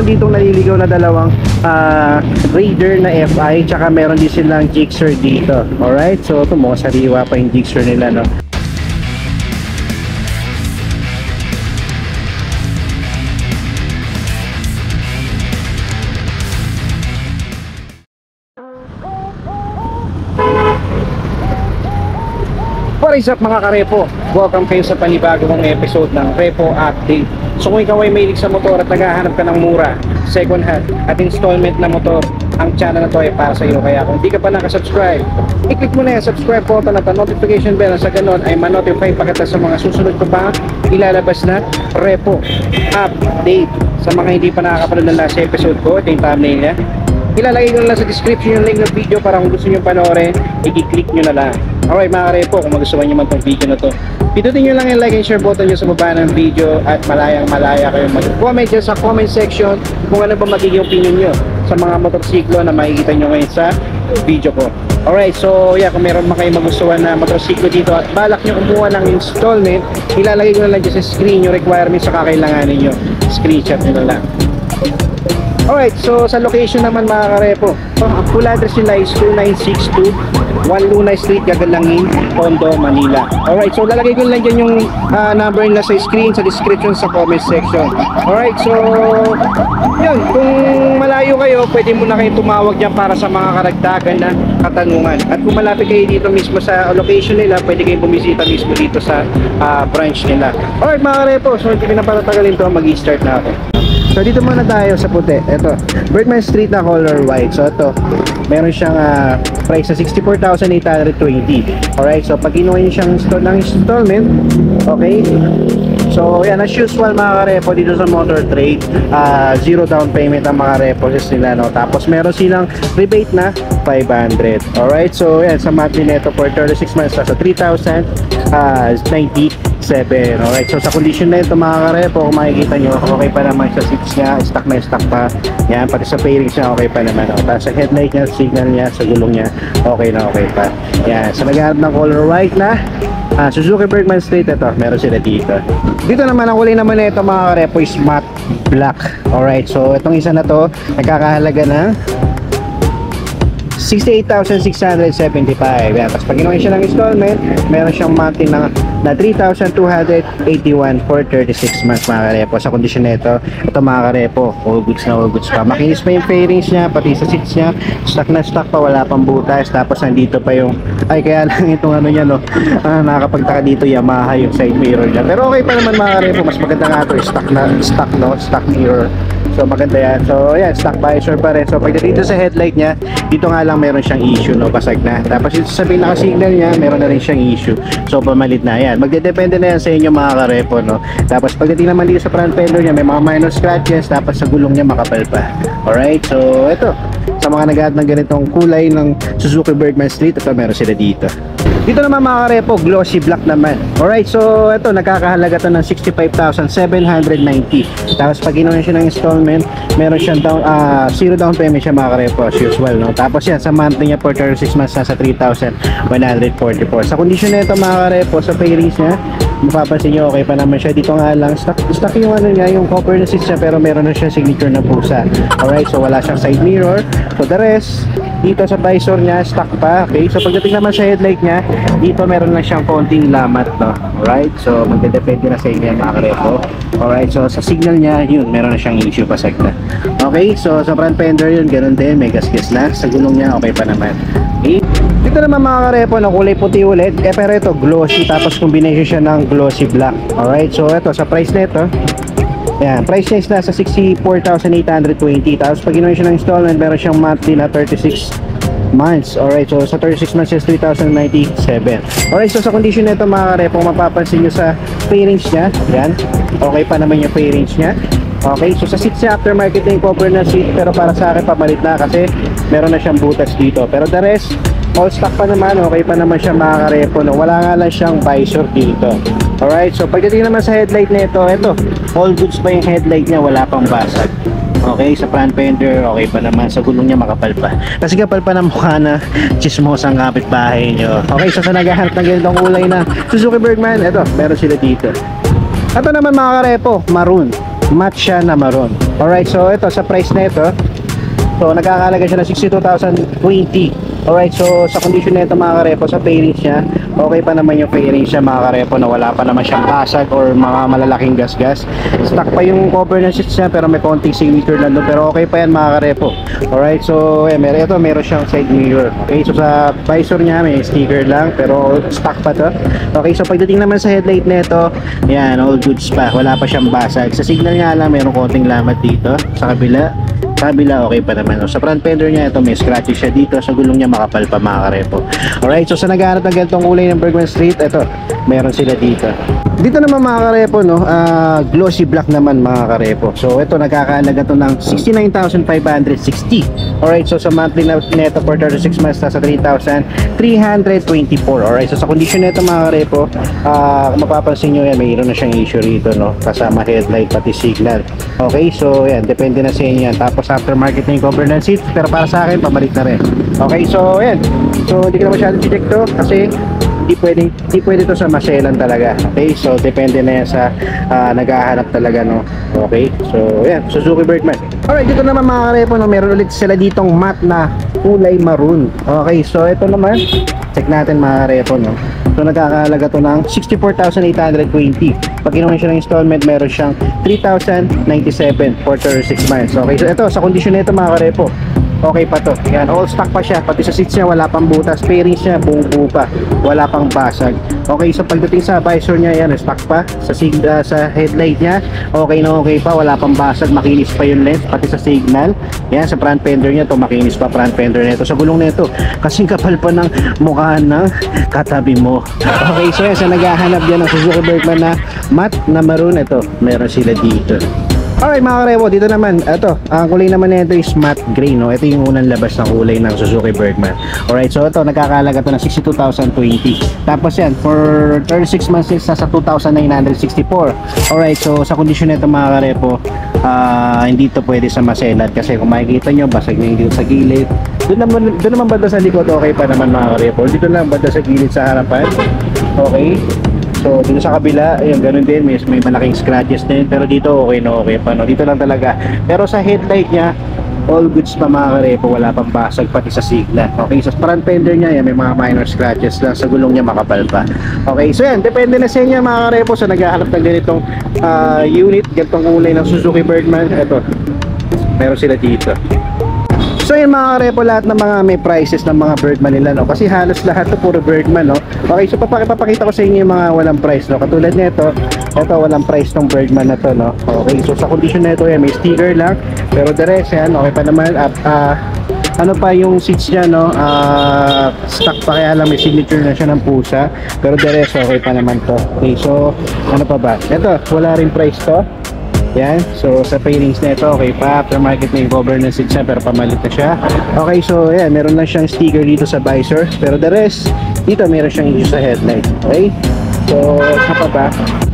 meron ditong naliligaw na dalawang Raider na FI, tsaka meron din silang Gixxer dito. Alright, so ito mo, sariwa pa yung Gixxer nila, no? What is up mga karepo? Welcome kayo sa panibagong episode ng Repo Update. So kung ikaw ay mahilig sa motor at naghahanap ka ng mura, second hand at installment na motor, ang channel na to ay para sa iyo. Kaya kung di ka pa nakasubscribe, i-click mo na yung subscribe button at ang notification bell, sa ganon ay ma-notify pagkatapos sa mga susunod ko pa ilalabas na Repo Update. Sa mga hindi pa nakakapanood ng last episode ko, ito yung thumbnail niya. Ilalagay ko na lang sa description yung link ng video para kung gusto nyo panoorin, i-click nyo na lang. Alright mga karepo, kung magustuhan nyo man itong video na to, pindutin nyo lang yung like and share button nyo sa baba ng video at malayang malaya kayong mag-comment dyan sa comment section kung ano ba magiging opinion nyo sa mga motorsiklo na makikita nyo ngayon sa video ko. Alright, so yeah, kung meron man kayo magustuhan na motorsiklo dito at balak nyo kumuha ng installment, ilalagay ko na lang dyan sa screen yung requirements sa kakailanganin nyo. Screenshot nyo na lang. Alright, so sa location naman mga karepo, ang full address nila is 2962 1 Lunay Street, Gagalangin, Tondo, Manila. Alright, so lalagay ko lang dyan yung number nila sa screen, sa description, sa comment section. Alright, so yun, kung malayo kayo, pwede mo na kayo tumawag dyan para sa mga karagdagan na katanungan. At kung malapit kayo dito mismo sa location nila, pwede kayong bumisita mismo dito sa branch nila. Alright mga karepo, so hindi pinapatagalin to, mag-i-start na ako. So dito muna tayo sa puti. Ito, Bergman Street na color white. So ito, meron siyang price na 64,820. Alright, so pag kinuha nyo siyang installment, okay. So yan, as usual mga karepo dito sa Motor Trade, zero down payment ang mga repos nila, no? Tapos meron silang rebate na 500. Alright, so yan, sa monthly neto for 36 months sa 3,097. Alright, so sa condition na ito mga karepo, kung makikita nyo, okay pa naman sa seats niya, stock na stock pa. Yan, pati sa fairings niya, okay pa naman, no? Tapos sa headlight niya, signal niya, sa gulong niya, okay na okay pa. Yan, sa naghahanap ng color white na Suzuki Bergman Street, ito, meron sila dito. Dito naman, ang kulay naman na ito mga karepo is matte black. Alright, so itong isa na to, nagkakahalaga ng 68,675. Yan, tapos pag ginawa siya ng installment, meron siyang monthly na 3,281 for 36 months mga karepo. Sa kondisyon nito, ito mga karepo, all goods na all goods pa. Makinis pa yung fairings niya, pati sa seats niya, stock na stock pa, wala pang butas. Tapos nandito pa yung, ay kaya lang itong ano niya, no, nakakapagtaka dito, Yamaha yung side mirror niya. Pero okay pa naman mga karepo, mas maganda nga ito, stock mirror. So maganda yan. So yan, stock visor pa rin. So pagdating dito sa headlight niya, dito nga lang meron siyang issue, no, basag na. Tapos dito sa pinaka-signal niya, meron na rin siyang issue. So pamalit na yan. Magdedepende na yan sa inyo mga karepo, no. Tapos pagdating naman dito sa front fender niya, may mga minor scratches. Tapos sa gulong niya makapal pa. Alright, so ito, sa mga naghahanap ng ganitong kulay ng Suzuki Bergman Street, ito meron sila dito. Dito naman mga karepo, glossy black naman. Alright, so ito, nagkakahalaga to ng 65,790. Tapos pag ginawa siya ng installment, meron siyang zero down payment siya mga karepo, as usual, no? Tapos yan, sa monthly niya for 36 months, nasa 3,144. Sa condition na ito mga karepo, sa fairings niya, mapapansin nyo, okay pa naman siya. Dito nga lang, stock yung ano niya, yung cover na seats niya, pero meron na siya signature na pusa. Alright, so wala siyang side mirror. So the rest, dito sa visor niya, stock pa. Okay, so pagdating naman sa headlight niya, dito meron lang siyang konting lamat, no? Alright, so magdedepende na sa inyo mga karepo. Alright, so sa signal niya, yun, meron na siyang issue pasag na. Okay, so sa front fender yun, ganun din, may gas-gas na. Sa gulong niya, okay pa naman. Okay, dito naman mga karepo, no, kulay puti ulit, pero ito glossy, tapos combination siya ng glossy black. Alright, so ito, sa price nito, yan, price niya is nasa 64,820. Tapos pag ginawa siya ng installment, meron siyang monthly na 36 months. Alright, so sa 36 months is 3,097. Alright, so sa condition nito mga karepo, mapapansin nyo sa fairings niya, yan, okay pa naman yung fairings niya. Okay, so sa seats niya, aftermarket na yung cover na seat, pero para sa akin pamalit na kasi meron na siyang butas dito. Pero the rest, all stock pa naman, okay pa naman siya mga karepo, no? Wala nga lang siyang visor dito. Alright, so pagdating naman sa headlight nito, ito, all goods pa yung headlight niya, wala pang basag. Okay, sa front fender, okay pa naman. Sa gulong niya, makapal pa. Kasi kapal pa ng mukha na chismosang kapitbahay nyo. Okay, so sa naghahanap ng ganitong kulay na Suzuki Bergman, ito, meron sila dito. Ito naman mga karepo, maroon. matte siya na maroon. Alright, so ito sa price na ito, so nagkakalaga siya ng 62,020. Alright, so sa condition na ito mga karepo, sa fairings niya, okay pa naman yung fairings niya mga karepo, na wala pa naman siyang basag or mga malalaking gasgas. Stock pa yung cover ng seats niya, pero may konting signature lang doon, pero okay pa yan mga karepo. Alright, so meron siyang side mirror. Okay, so sa visor niya may sticker lang, pero stock pa to. Okay, so pagdating naman sa headlight na ito, yan, all goods pa, wala pa siyang basag. Sa signal nga lang, meron konting lamat dito. Sa kabila okay pa naman. Sa front fender niya, ito may scratches siya dito. Sa gulong niya makapal pa mga karepo. Alright, so sa naghahanap ng ganitong kulay ng Bergman Street, ito, meron sila dito. Dito naman mga karepo, no, glossy black naman mga karepo. So ito, nagkakaalaga to ng 69,560. Alright, so sa monthly na neto for 36 months, nasa 3,324. Alright, so sa condition nito mga karepo, mapapansin nyo yan, mayroon na siyang issue rito, no, kasama headlight pati signal. Okay, so yan, depende na sa inyo yan. Tapos aftermarket na yung cover ng seat, pero para sa akin, pabalik na rin. Okay, so yan, so hindi ko na masyadong check to kasi hindi pwede to sa maselan talaga. Okay, so depende na yan sa naghahanap talaga, no. Okay, so yan, Suzuki Bergman. Alright, dito naman mga karepo, no, meron ulit sila ditong matte na kulay maroon. Okay, so ito naman, check natin mga karepo, no. So nagkakahalaga to ng 64,820. Pag kinuha siya ng installment, meron siyang 3,097 for 36 months. Okay, so ito, sa condition nito mga karepo, okay pa to. Yan, all stock pa siya. Pati sa seats niya, wala pang butas. Fairings niya, buo pa. Wala pang basag. Okay, so pagdating sa visor niya, yan, stock pa. Sa headlight niya, okay na okay pa. Wala pang basag. Makinis pa yung lens. Pati sa signal. Yan, sa front fender niya, to makinis pa front fender nito. Sa gulong nito, kasing kapal pa ng mukha ng katabi mo. Okay, so yan, sa naghahanap yan ng Suzuki Bergman na matte na maroon, ito, meron sila dito. Alright mga karepo, dito naman, ito, ang kulay naman nito is matte gray, no? Ito yung unang labas ng kulay ng Suzuki Bergman. Alright, so ito, nagkakalaga to ng 62,020. Tapos yan, for 36 months, nasa 2,964. Alright, so sa kondisyon nito mga karepo, hindi to pwede sa maselan kasi kung makikita nyo, basag na yung dito sa gilid. Doon naman banda sa likod, okay pa naman mga karepo. Dito lang banda sa gilid sa harapan. Okay. So dito sa kabila, ayun, ganun din, may malaking scratches din, pero dito okay na okay pa, no? Dito lang talaga. Pero sa headlight niya, all goods pa mga karepo, wala pang basag pati sa signal. Okay, sa front fender niya, yan, may mga minor scratches lang, sa gulong niya makapal pa. Okay, so yan, depende na sa inyo mga karepo sa naghahanap ng ganitong unit, ganitong kulay ng Suzuki Bergman. Ito, meron sila dito. So yun mga karepo, lahat ng mga may prices ng mga Bergman nila, no? Kasi halos lahat to puro Bergman, no? Okay, so papakita ko sa inyo yung mga walang price, no? Katulad nito, ito walang price tong Bergman na to, no? Okay, so sa condition nito yan, may sticker lang, pero the rest yan, okay pa naman. Ano pa yung seats niya, no? Stock pa, kaya lang may signature na siya ng pusa, pero the rest okay pa naman to. Okay, so ano pa ba? Ito, wala rin price to. Yan, so sa fairings na ito, okay pa, aftermarket na yung cover ng seats niya, pero pamalit na siya. Okay, so yan, meron lang siyang sticker dito sa visor, pero the rest, dito meron siyang issue sa headlight. Okay, so ano pa ba?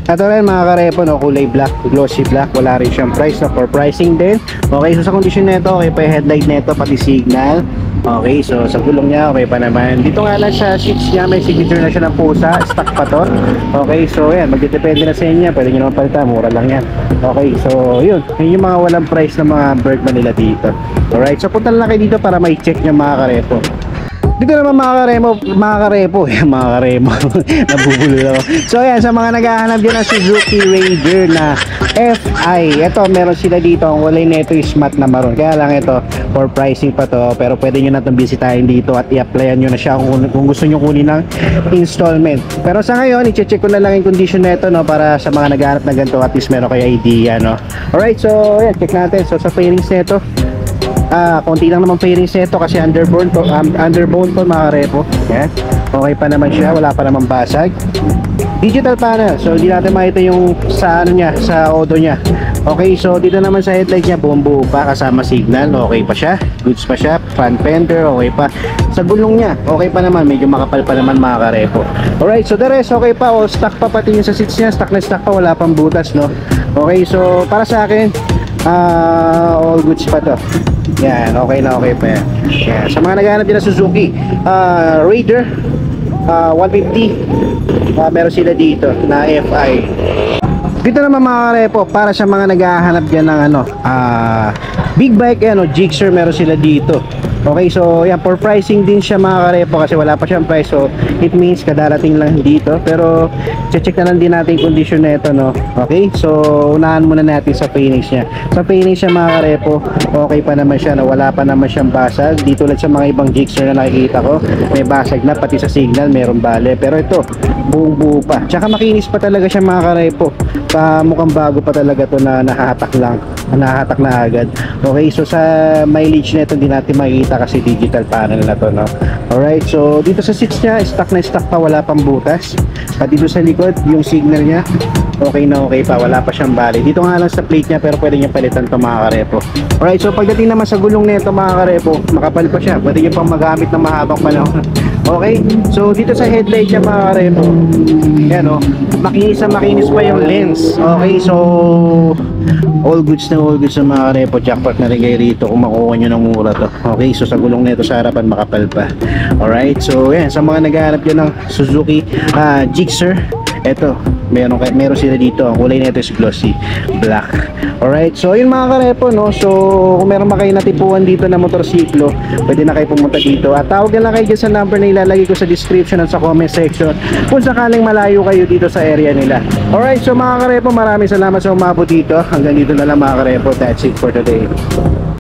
Ito rin mga karepo, no, kulay black, glossy black, wala rin siyang price, no, for pricing din. Okay, so sa condition na ito, okay pa yung headlight na ito, pati signal. Okay, so sa gulong niya, okay pa naman. Dito nga lang sa seats niya, may signature na siya ng pusa, stock pa to. Okay, so yan, magdedepende na sa inyo, pwede nyo naman palitan, mura lang yan. Okay, so yun yung mga walang price ng mga Bergman nila dito. Alright, so punta lang kayo dito para may check nyo mga karepo. Dito naman mga karepo, nabubulo ako. So yan, sa mga naghahanap din ng Suzuki Raider na FI, ito meron sila dito, ang kulay nito is matte na maroon, kaya lang ito for pricing pa to, pero pwede nyo na itong bisitahin dito at i-applyan nyo na siya kung gusto nyo kunin ng installment. Pero sa ngayon, i-check ko na lang yung condition nito, no, para sa mga naghahanap na ganito, at least meron kayo idea, no. Alright, so yan, check natin. So sa fairings nito, konti lang naman fairings nito kasi underbone to mga karepo. Yan, okay pa naman siya, wala pa naman basag. Digital panel, so hindi natin makita yung sa ano niya, sa odo niya. Okay, so dito naman sa headlight niya, buo pa kasama signal, okay pa siya, goods pa siya, front fender, okay pa. Sa gulong niya, okay pa naman, medyo makapal pa naman mga karepo. Alright, so the rest, okay pa, all stock pa, pati yung sa seats niya, stock na stock pa, wala pang butas, no? Okay, so para sa akin, all goods pa to. Yan, okay na okay pa yan. Yan. Sa mga naghahanap din ng Suzuki Raider 150, meron sila dito na FI. Dito naman mga karepo, para sa mga naghahanap dyan ng big bike, Gixxer, meron sila dito. Okay, so yan, for pricing din siya mga karepo kasi wala pa siyang price, so it means kadarating lang dito, pero check na lang din natin yung condition na ito, no? Okay, so unahan muna natin sa finish niya. Sa finish niya mga karepo, okay pa naman siya, no? Wala pa naman siyang basag, dito ulit sa mga ibang Gixxer na nakikita ko, may basag na, pati sa signal meron bale, pero ito buong buo pa, tsaka makinis pa talaga siya mga karepo, mukhang bago pa talaga to na nahahatak na agad. Okay, so sa mileage na ito hindi natin makikita kasi digital panel na to, no? Alright, so dito sa seats niya, stock na stock pa, wala pang butas. At dito sa likod, yung signal niya okay na okay pa, wala pa siyang bali. Dito nga lang sa plate niya, pero pwede niya palitan to mga karepo. Alright, so pagdating naman sa gulong nito mga karepo, makapal pa siya, pwede niyo pang magamit ng mahabang panahon. Okay, so dito sa headlight niya mga karepo, yan o, makinis pa yung lens. Okay, so all goods na mga karepo. Jackpot na rin kayo rito kung makuha nyo ng mura to. Okay, so sa gulong nito sa harapan makapal pa. Alright, so yan, sa mga naghahanap dyan ng Suzuki Gixxer, eto, meron sila dito. Ang kulay nito is glossy black. Alright, so yun mga karepo, no? So kung meron kayo natipuan dito na motorsiklo, pwede na kayo pumunta dito at tawag na lang kayo dyan sa number na ilalagay ko sa description at sa comment section kung sakaling malayo kayo dito sa area nila. Alright, so mga karepo, maraming salamat sa umabot dito. Hanggang dito na lang mga karepo. That's it for today.